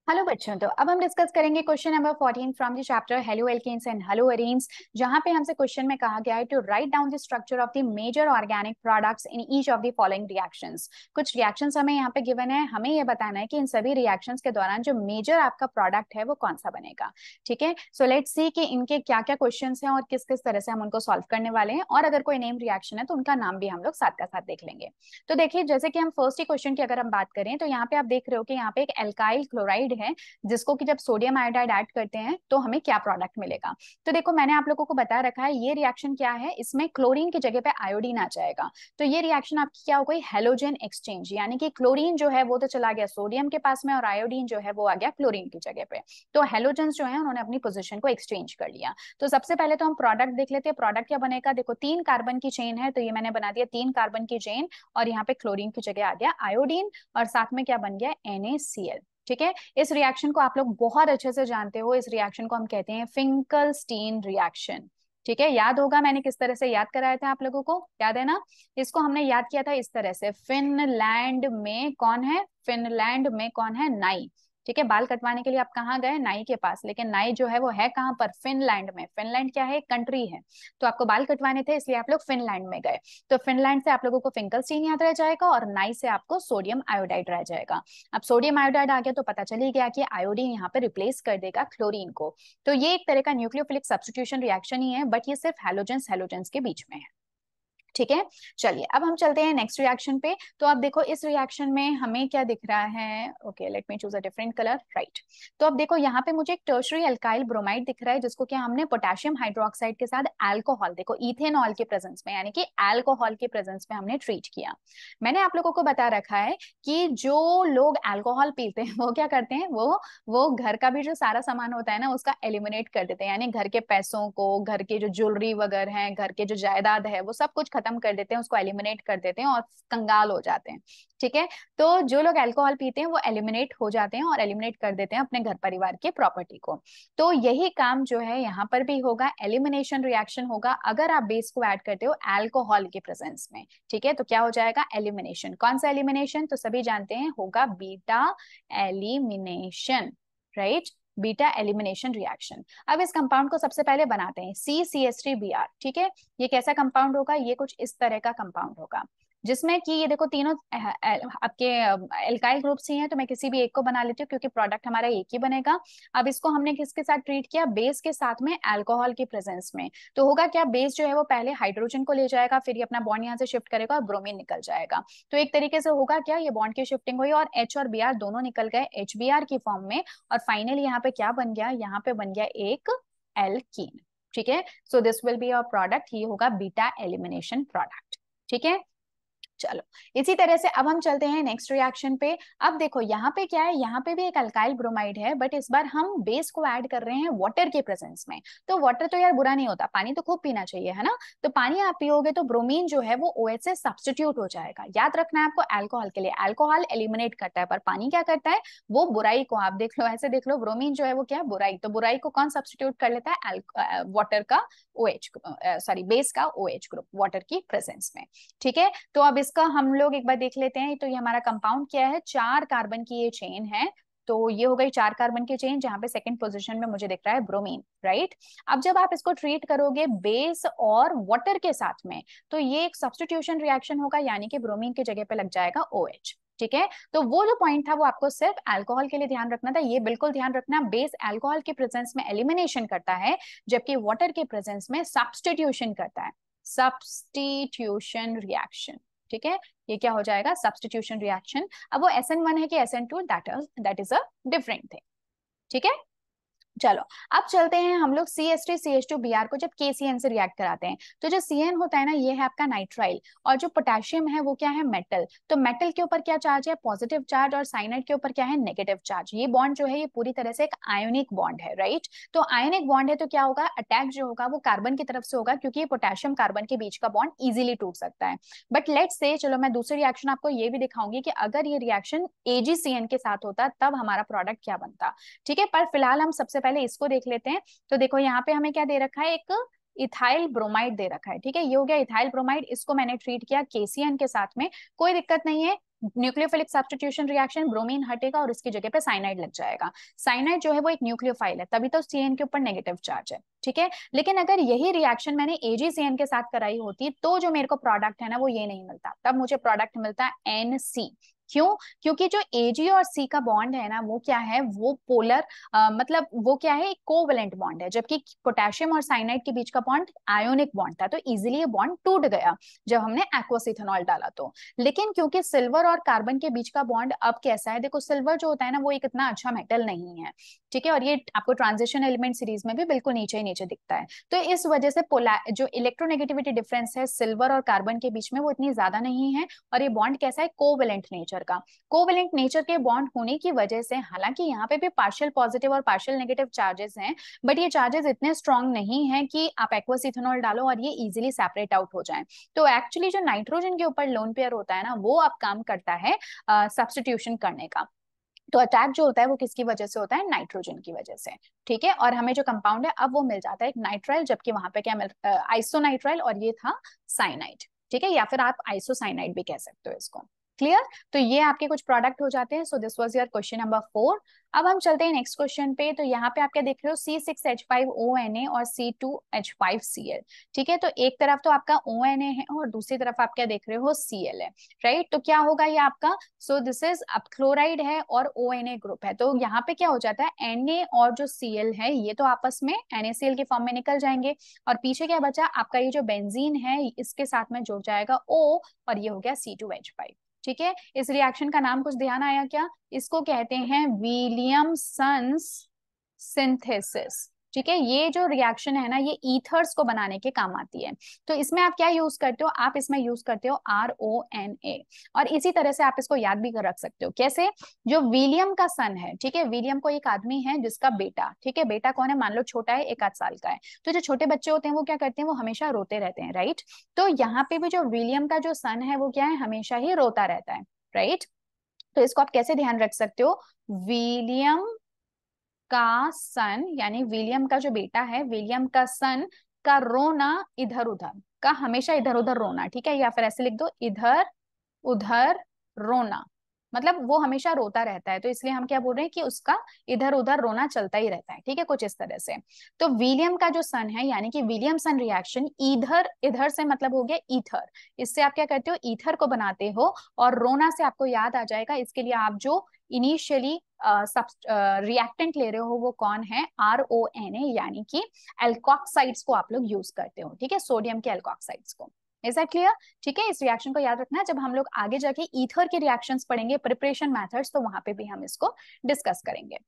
Hello बच्चों, तो अब हम डिस्कस करेंगे question number 14 from the chapter haloalkanes and haloarenes, जहां पे हमसे क्वेश्चन में कहा गया है to write down the structure of the major organic products in each of the following reactions. कुछ रिएक्शंस हमें यहाँ पे गिवन है, हमें ये बताना है कि इन सभी रिएक्शंस के दौरान जो मेजर आपका प्रोडक्ट है वो कौन सा बनेगा। ठीक है, सो लेट्स सी कि इनके क्या क्या क्वेश्चन हैं और किस किस तरह से हम उनको सॉल्व करने वाले हैं, और अगर कोई नेम रिएक्शन है तो उनका नाम भी हम लोग साथ का साथ देख लेंगे। तो देखिए, जैसे कि हम फर्स्ट ही क्वेश्चन की अगर हम बात करें तो यहाँ पे आप देख रहे हो कि यहाँ पे एक एल्काइल क्लोराइड है, जिसको कि जब सोडियम आयोडाइड ऐड करते हैं तो हमें क्या प्रोडक्ट मिलेगा। तो देखो, मैंने आप लोगों को बता रखा है ये रिएक्शन क्या है, इसमें क्लोरीन की जगह पे आयोडीन आ जाएगा। तो ये रिएक्शन आपकी क्या हो गई, हेलोजन एक्सचेंज, यानी कि क्लोरीन जो है वो तो चला गया सोडियम के पास में और आयोडीन जो है वो आ गया क्लोरीन की जगह पे। तो हेलोजन जो है उन्होंने अपनी पोजिशन को एक्सचेंज कर लिया। तो सबसे पहले तो हम प्रोडक्ट देख लेते हैं, प्रोडक्ट क्या बनेगा। देखो, 3 कार्बन की चेन है, तो ये मैंने बना दिया 3 कार्बन की चेन, और यहाँ पे क्लोरीन की जगह आ गया आयोडीन, और साथ में क्या बन गया, NaCl। ठीक है, इस रिएक्शन को आप लोग बहुत अच्छे से जानते हो, इस रिएक्शन को हम कहते हैं फिंकलस्टीन रिएक्शन। ठीक है, याद होगा मैंने किस तरह से याद कराया था, आप लोगों को याद है ना। इसको हमने याद किया था इस तरह से, फिनलैंड में कौन है, फिनलैंड में कौन है, नाई। ठीक है, बाल कटवाने के लिए आप कहाँ गए, नाई के पास, लेकिन नाई जो है वो है कहाँ पर, फिनलैंड में। फिनलैंड क्या है, कंट्री है। तो आपको बाल कटवाने थे इसलिए आप लोग फिनलैंड में गए। तो फिनलैंड से आप लोगों को फिंकलस्टीन याद रह जाएगा, और नाई से आपको सोडियम आयोडाइड रह जाएगा। अब सोडियम आयोडाइड आ गया तो पता चल ही गया कि आयोडीन यहाँ पे रिप्लेस कर देगा क्लोरीन को। तो ये एक तरह का न्यूक्लियोफिलिक सब्स्टिट्यूशन रिएक्शन ही है, बट ये सिर्फ हैलोजेंस हैलोजेंस के बीच में है। ठीक है, चलिए अब हम चलते हैं नेक्स्ट रिएक्शन पे। तो अब देखो, इस रिएक्शन में हमें क्या दिख रहा है, okay let me choose a different colour, right. तो अब देखो, यहाँ पे मुझे एक टर्शरी अल्काइल ब्रोमाइड दिख रहा है, जिसको क्या हमने पोटेशियम हाइड्रोक्साइड के साथ अल्कोहल, देखो इथेनॉल के प्रेजेंस में, यानी कि अल्कोहल के प्रेजेंस में हमने ट्रीट किया। मैंने आप लोगों को बता रखा है कि जो लोग अल्कोहल पीते हैं वो क्या करते हैं, वो घर का भी जो सारा सामान होता है ना उसका एलिमिनेट कर देते हैं, यानी घर के पैसों को, घर के जो ज्वेलरी वगैरह है, घर के जो जायदाद है, वो सब कुछ खत्म कर देते हैं, उसको एलिमिनेट कर देते हैं और कंगाल हो जाते हैं। ठीक है, तो जो लोग अल्कोहल पीते हैं वो एलिमिनेट हो जाते हैं और एलिमिनेट कर देते हैं अपने घर परिवार के प्रॉपर्टी को। तो यही काम जो है यहाँ पर भी होगा, एलिमिनेशन रिएक्शन होगा अगर आप बेस को ऐड करते हो अल्कोहल के प्रेजेंस में। ठीक है, तो क्या हो जाएगा, एलिमिनेशन। कौन सा एलिमिनेशन, तो सभी जानते हैं होगा beta elimination, right, beta elimination reaction. अब इस कंपाउंड को सबसे पहले बनाते हैं, CCH3Br। ठीक है, ये कैसा कंपाउंड होगा, ये कुछ इस तरह का कंपाउंड होगा, जिसमें कि ये देखो तीनों आपके एल्काइल ग्रुप्स ही हैं, तो मैं किसी भी एक को बना लेती हूँ क्योंकि प्रोडक्ट हमारा एक ही बनेगा। अब इसको हमने किसके साथ ट्रीट किया, बेस के साथ में अल्कोहल की प्रेजेंस में। तो होगा क्या, बेस जो है वो पहले हाइड्रोजन को ले जाएगा, फिर ये अपना बॉन्ड यहाँ से शिफ्ट करेगा और ब्रोमीन निकल जाएगा। तो एक तरीके से होगा क्या, ये बॉन्ड की शिफ्टिंग हुई और H और Br दोनों निकल गए HBr की फॉर्म में, और फाइनली यहाँ पे क्या बन गया, यहाँ पे बन गया एक एल्कीन। ठीक है, so this will be your product, ये होगा बीटा एलिमिनेशन प्रोडक्ट। ठीक है, चलो इसी तरह से अब हम चलते हैं नेक्स्ट रिएक्शन पे। अब देखो यहाँ पे क्या है, यहाँ पे भी एक अल्काइल ब्रोमाइड है, बट इस बार हम बेस को ऐड कर रहे हैं वाटर के प्रेजेंस में। तो वाटर तो यार बुरा नहीं होता, पानी तो खूब पीना चाहिए है ना। तो पानी आप पियोगे तो ब्रोमीन जो है वो OH से सब्स्टिट्यूट हो जाएगा। याद रखना है आपको, अल्कोहल के लिए अल्कोहल एलिमिनेट करता है, पर पानी क्या करता है, वो बुराई को, आप देख लो ऐसे देख लो, ब्रोमीन जो है वो क्या है, बुराई। तो बुराई को कौन सब्स्टिट्यूट कर लेता है, वाटर का OH, सॉरी बेस का OH ग्रुप वाटर की प्रेजेंस में। ठीक है, तो अब इसका हम लोग एक बार देख लेते हैं। तो ये हमारा कंपाउंड क्या है, 4 कार्बन की ये चेन है। तो ये हो गई 4 कार्बन की चेन, जहां पे सेकंड पोजीशन में मुझे दिख रहा है ब्रोमीन, राइट। अब जब आप इसको ट्रीट करोगे बेस और वाटर के साथ में, तो ये एक सब्स्टिट्यूशन रिएक्शन होगा, यानी कि ब्रोमीन की जगह पे लग जाएगा OH। ठीक है, तो वो जो पॉइंट था वो आपको सिर्फ अल्कोहल के लिए ध्यान रखना था, ये बिल्कुल ध्यान रखना, बेस अल्कोहल के प्रेजेंस में एलिमिनेशन करता है, जबकि वाटर के प्रेजेंस में सब्स्टिट्यूशन करता है, सब्स्टिट्यूशन रिएक्शन। ठीक है, ये क्या हो जाएगा, सब्स्टिट्यूशन रिएक्शन। अब वो SN1 है कि SN2, that is a different thing. ठीक है, चलो अब चलते हैं हम लोग CH3CH2Br को जब KCN से रिएक्ट कराते हैं, तो जो CN होता है ना, ये है आपका नाइट्राइल, और जो पोटेशियम है वो क्या है, मेटल। तो मेटल के ऊपर क्या चार्ज है, पॉजिटिव चार्ज, और साइनाइड के ऊपर क्या है, नेगेटिव चार्ज। ये बॉन्ड जो है ये पूरी तरह से एक आयोनिक बॉन्ड है, राइट। तो आयोनिक बॉन्ड है तो क्या होगा, अटैक जो होगा वो कार्बन की तरफ से होगा, क्योंकि ये पोटेशियम कार्बन के बीच का बॉन्ड इजिली टूट सकता है। बट लेट्स से, चलो मैं दूसरी रिएक्शन आपको ये भी दिखाऊंगी कि अगर ये रिएक्शन AgCN के साथ होता तब हमारा प्रोडक्ट क्या बनता। ठीक है, पर फिलहाल हम सबसे पहले इसको देख लेते हैं। तो देखो यहाँ पे हमें क्या दे रखा है, एक इथाइल ब्रोमाइड दे रखा है। ठीक है, ये हो गया इथाइल ब्रोमाइड, इसको मैंने ट्रीट किया KCN के साथ में, कोई दिक्कत नहीं है। न्यूक्लियोफिलिक सब्स्टिट्यूशन रिएक्शन, ब्रोमीन हटेगा और इसकी जगह पे साइनाइड लग जाएगा। साइनाइड जो है वो एक न्यूक्लियोफाइल है, तभी तो CN के ऊपर नेगेटिव चार्ज है, ठीक है। लेकिन अगर यही रिएक्शन मैंने AgCN के साथ कराई होती तो जो मेरे को प्रोडक्ट है ना वो ये नहीं मिलता, तब मुझे प्रोडक्ट मिलता है NC। क्यों? क्योंकि जो Ag और C का बॉन्ड है ना वो क्या है, वो पोलर मतलब वो क्या है, एक कोवेलेंट बॉन्ड है, जबकि पोटेशियम और साइनाइड के बीच का बॉन्ड आयोनिक बॉन्ड था, तो इजीली ये बॉन्ड टूट गया जब हमने एक्वस इथेनॉल डाला तो। लेकिन क्योंकि सिल्वर और कार्बन के बीच का बॉन्ड अब कैसा है, देखो सिल्वर जो होता है ना वो एक इतना अच्छा मेटल नहीं है, ठीक है, और ये आपको ट्रांजिशन एलिमेंट सीरीज में भी बिल्कुल नीचे ही नीचे दिखता है। तो इस वजह से जो इलेक्ट्रोनेगेटिविटी डिफरेंस है सिल्वर और कार्बन के बीच में वो इतनी ज्यादा नहीं है, और ये बॉन्ड कैसा है, कोवेलेंट नेचर का। कोवेलेंट नेचर के बॉन्ड होने की वजह से हालांकि यहाँ पे भी पार्शियल पॉजिटिव और पार्शियल नेगेटिव चार्जेस हैं, बट ये चार्जेस इतने स्ट्रांग नहीं है कि आप एक्वस इथेनॉल डालो और ये इजीली सेपरेट आउट हो जाए। तो एक्चुअली जो नाइट्रोजन के ऊपर लोन पेयर होता है ना वो अब काम करता है सब्स्टिट्यूशन करने का। तो अटैक जो होता है वो किसकी वजह से होता है, नाइट्रोजन की वजह से, ठीक है। और हमें जो कंपाउंड है अब वो मिल जाता है एक नाइट्राइल, जबकि वहां पे क्या आइसोनाइट्राइल, और ये था साइनाइड, ठीक है, या फिर आप आइसोसाइनाइड भी कह सकते हो इसको। क्लियर? तो ये आपके कुछ प्रोडक्ट हो जाते हैं। सो this was your question number 4। अब हम चलते हैं नेक्स्ट क्वेश्चन पे। तो यहाँ पे आप क्या देख रहे हो, C6H5ONa और C2H5Cl, ठीक है। तो एक तरफ तो आपका ONa है और दूसरी तरफ आप क्या देख रहे हो, Cl है, राइट। तो क्या होगा ये आपका, सो दिस इज अब क्लोराइड है और ONa ग्रुप है, तो यहाँ पे क्या हो जाता है, Na और जो Cl है ये तो आपस में NaCl के फॉर्म में निकल जाएंगे, और पीछे क्या बचा आपका, ये जो बेंजीन है इसके साथ में जुड़ जाएगा O, और ये हो गया C2H5, ठीक है। इस रिएक्शन का नाम कुछ ध्यान आया क्या, इसको कहते हैं विलियमसन्स सिंथेसिस, ठीक है। ये जो रिएक्शन है ना ये ईथर्स को बनाने के काम आती है। तो इसमें आप क्या यूज करते हो, आप इसमें यूज करते हो RONA, और इसी तरह से आप इसको याद भी कर रख सकते हो। कैसे? जो विलियम का सन है, ठीक है, विलियम को एक आदमी है जिसका बेटा, ठीक है, बेटा कौन है, मान लो छोटा है, 1 आध साल का है, तो जो छोटे बच्चे होते हैं वो क्या करते हैं, वो हमेशा रोते रहते हैं, राइट। तो यहाँ पे भी जो विलियम का जो सन है वो क्या है, हमेशा ही रोता रहता है, राइट। तो इसको आप कैसे ध्यान रख सकते हो, विलियम का सन, यानी विलियम का जो बेटा है, विलियम का सन का रोना इधर उधर का, हमेशा इधर उधर रोना, ठीक है, या फिर ऐसे लिख दो इधर उधर रोना, मतलब वो हमेशा रोता रहता है, तो इसलिए हम क्या बोल रहे हैं कि उसका इधर उधर रोना चलता ही रहता है, ठीक है, कुछ इस तरह से। तो विलियम का जो सन है, यानी कि विलियम सन रिएक्शन, इधर इधर से मतलब हो गया ईथर, इससे आप क्या करते हो, ईथर को बनाते हो, और रोना से आपको याद आ जाएगा, इसके लिए आप जो इनिशियली रिएक्टेंट ले रहे हो वो कौन है, RONA, यानी कि एल्कोक्साइड्स को आप लोग यूज करते हो, ठीक है, सोडियम के एल्कोक्साइड्स को। Is that clear? ठीक है, इस रिएक्शन को याद रखना, जब हम लोग आगे जाके ईथर के रिएक्शंस पढ़ेंगे, प्रिपरेशन मेथड्स, तो वहां पे भी हम इसको डिस्कस करेंगे।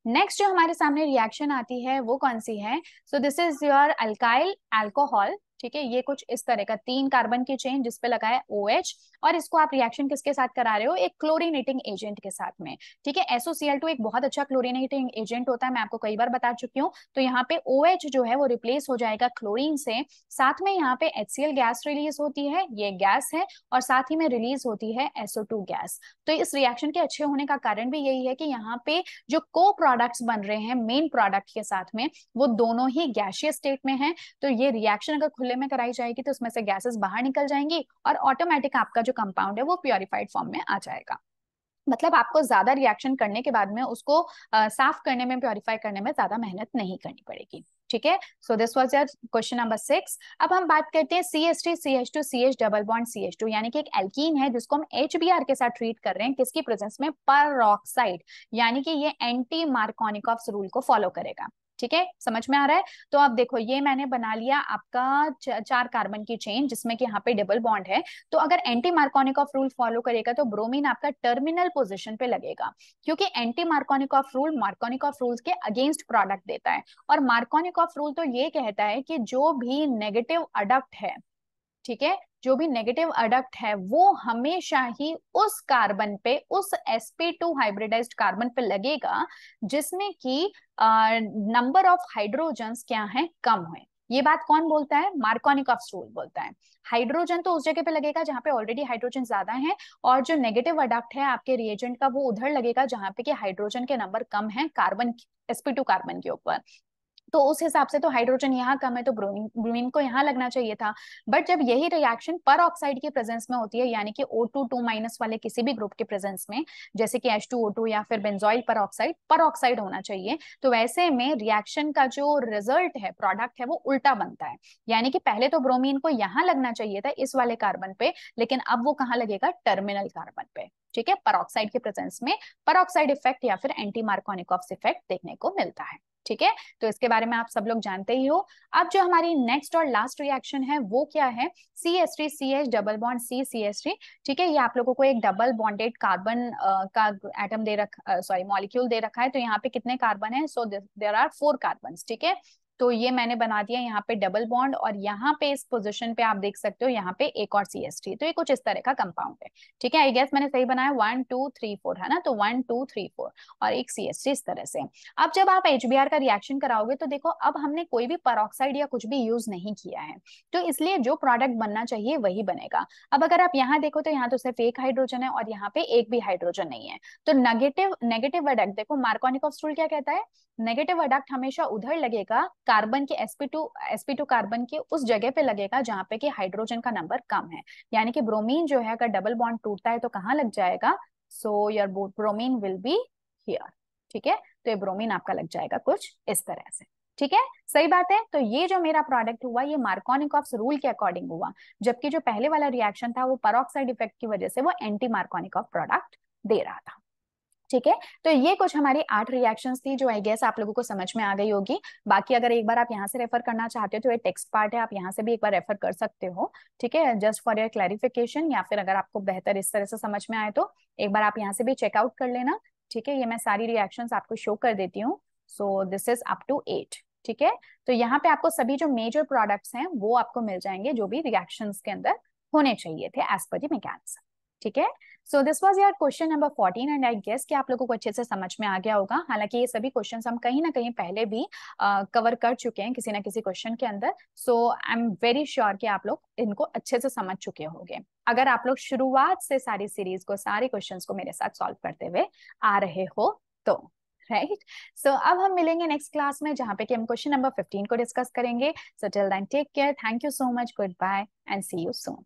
नेक्स्ट जो हमारे सामने रिएक्शन आती है वो कौन सी है, so this is your alkyl alcohol, ठीक है। ये कुछ इस तरह का 3 कार्बन की चेन जिसपे लगा है OH, और इसको आप रिएक्शन किसके साथ करा रहे हो, एक क्लोरीनेटिंग एजेंट के साथ में, ठीक है। SOCl2 एक बहुत अच्छा क्लोरीनेटिंग एजेंट होता है, मैं आपको कई बार बता चुकी हूँ। तो यहाँ पे OH जो है वो रिप्लेस हो जाएगा क्लोरीन से, साथ में यहाँ पे HCl गैस रिलीज होती है, ये गैस है, और साथ ही में रिलीज होती है SO2 गैस। तो इस रिएक्शन के अच्छे होने का कारण भी यही है कि यहाँ पे जो को प्रोडक्ट्स बन रहे हैं मेन प्रोडक्ट के साथ में, वो दोनों ही गैसियस स्टेट में है। तो ये रिएक्शन अगर खुले में कराई जाएगी तो उसमें से गैसेस बाहर निकल जाएंगी, और ऑटोमेटिक आपका जो कंपाउंड है वो प्योरिफाइड फॉर्म में आ जाएगा। मतलब आपको ज्यादा रिएक्शन करने के बाद में उसको साफ करने में, प्योरीफाई करने में ज्यादा मेहनत नहीं करनी पड़ेगी, ठीक है। So this was your question number 6। अब हम बात करते हैं CH3 CH2 CH double bond CH2, यानी कि एक एल्कीन है जिसको हम HBr के साथ ट्रीट कर रहे हैं, किसकी प्रेजेंस में, परऑक्साइड, यानी कि ये एंटी मार्कोनिकॉफ रूल को फॉलो करेगा, ठीक है, समझ में आ रहा है। तो अब देखो ये मैंने बना लिया आपका 4 कार्बन की चेन जिसमें कि यहाँ पे डबल बॉन्ड है। तो अगर एंटी मार्कोनिकॉफ रूल फॉलो करेगा तो ब्रोमीन आपका टर्मिनल पोजीशन पे लगेगा, क्योंकि anti Markovnikov rule Markovnikov rules के अगेंस्ट प्रोडक्ट देता है, और मार्कोनिकॉफ रूल तो ये कहता है कि जो भी नेगेटिव अडक्ट है, ठीक है, जो भी नेगेटिव अडक्ट है वो हमेशा ही उस कार्बन पे, उस sp2 हाइब्रिडाइज्ड कार्बन पे लगेगा जिसमें कि नंबर ऑफ हाइड्रोजन्स क्या है, कम हुए। ये बात कौन बोलता है, मार्कोनिकॉफ रूल बोलता है। हाइड्रोजन तो उस जगह पे लगेगा जहां पे ऑलरेडी हाइड्रोजन ज्यादा है, और जो नेगेटिव अडक्ट है आपके रिएजेंट का वो उधर लगेगा जहां पे कि हाइड्रोजन के नंबर कम है कार्बन sp2 कार्बन के ऊपर। तो उस हिसाब से तो हाइड्रोजन यहाँ कम है, तो ब्रोमीन ब्रोमीन को यहाँ लगना चाहिए था। बट जब यही रिएक्शन पर ऑक्साइड के प्रेजेंस में होती है, यानी कि O2 2- वाले किसी भी ग्रुप के प्रेजेंस में, जैसे कि H2O2 या फिर बेंजोइल पर ऑक्साइड होना चाहिए, तो वैसे में रिएक्शन का जो रिजल्ट है, प्रोडक्ट है, वो उल्टा बनता है। यानी कि पहले तो ब्रोमीन को यहाँ लगना चाहिए था इस वाले कार्बन पे, लेकिन अब वो कहाँ लगेगा, टर्मिनल कार्बन पे। ठीक है, पर ऑक्साइड के प्रेजेंस में पर ऑक्साइड इफेक्ट या फिर एंटी मार्कोनिकॉफ इफेक्ट देखने को मिलता है। ठीक है, तो इसके बारे में आप सब लोग जानते ही हो। अब जो हमारी नेक्स्ट और लास्ट रिएक्शन है वो क्या है, CH3CH डबल बॉन्ड CCH3। ठीक है, ये आप लोगों को एक डबल बॉन्डेड कार्बन का एटम दे रखा, सॉरी मॉलिक्यूल दे रखा है। तो यहाँ पे कितने कार्बन है, सो देयर आर 4 कार्बन। ठीक है, तो ये मैंने बना दिया यहाँ पे डबल बॉन्ड, और यहाँ पे इस पोजीशन पे आप देख सकते हो यहाँ पे एक और CH3। तो ये कुछ इस तरह का कंपाउंड है। ठीक है, आई गेस मैंने सही बनाया, 1 2 3 4 है ना, तो 1 2 3 4 और एक CH3 इस तरह से। अब जब आप HBr का रिएक्शन कराओगे तो देखो, अब हमने कोई भी पेरोक्साइड या कुछ भी यूज नहीं किया है, तो इसलिए जो प्रोडक्ट बनना चाहिए वही बनेगा। अब अगर आप यहाँ देखो तो यहाँ तो सिर्फ एक हाइड्रोजन है और यहाँ पे एक भी हाइड्रोजन नहीं है। तो नेगेटिव नेगेटिव एडक्ट, देखो मार्कोनिकॉफ रूल क्या कहता है, नेगेटिव एडक्ट हमेशा उधर लगेगा कार्बन के sp2 कार्बन के उस जगह पे लगेगा जहां पे कि हाइड्रोजन का नंबर कम है। यानी कि ब्रोमीन जो है अगर डबल बॉन्ड टूटता है तो कहाँ लग जाएगा, so your bromine will be here. ठीक है, तो ये ब्रोमीन आपका लग जाएगा कुछ इस तरह से। ठीक है, सही बात है। तो ये जो मेरा प्रोडक्ट हुआ ये मार्कोनिकॉफ रूल के अकॉर्डिंग हुआ, जबकि जो पहले वाला रिएक्शन था वो पेरोक्साइड इफेक्ट की वजह से वो एंटी मार्कोनिकॉफ प्रोडक्ट दे रहा था। ठीक है, तो ये कुछ हमारी 8 रिएक्शंस थी जो आई गेस आप लोगों को समझ में आ गई होगी। बाकी अगर एक बार आप यहाँ से रेफर करना चाहते हो तो ये टेक्स्ट पार्ट है, आप यहाँ से भी एक बार रेफर कर सकते हो। ठीक है, जस्ट फॉर योर क्लैरिफिकेशन, या फिर अगर आपको बेहतर इस तरह से समझ में आए तो एक बार आप यहाँ से भी चेकआउट कर लेना। ठीक है, ये मैं सारी रिएक्शंस आपको शो कर देती हूँ। So this is up to 8। ठीक है, तो यहाँ पे आपको सभी जो मेजर प्रोडक्ट्स हैं वो आपको मिल जाएंगे जो भी रिएक्शंस के अंदर होने चाहिए थे एज पर द मैकेनिज्म। ठीक है, so this was your question number 14 and I guess कि आप लोगों को अच्छे से समझ में आ गया होगा। हालांकि ये सभी क्वेश्चंस हम कहीं ना कहीं पहले भी कवर कर चुके हैं किसी ना किसी क्वेश्चन के अंदर। सो आई एम वेरी श्योर कि आप लोग इनको अच्छे से समझ चुके होंगे, अगर आप लोग शुरुआत से सारी सीरीज को, सारे क्वेश्चंस को मेरे साथ सॉल्व करते हुए आ रहे हो तो। राइट, सो अब हम मिलेंगे नेक्स्ट क्लास में जहां पे कि हम क्वेश्चन नंबर 15 को डिस्कस करेंगे। So till then take care, thank you so much, goodbye and see you soon.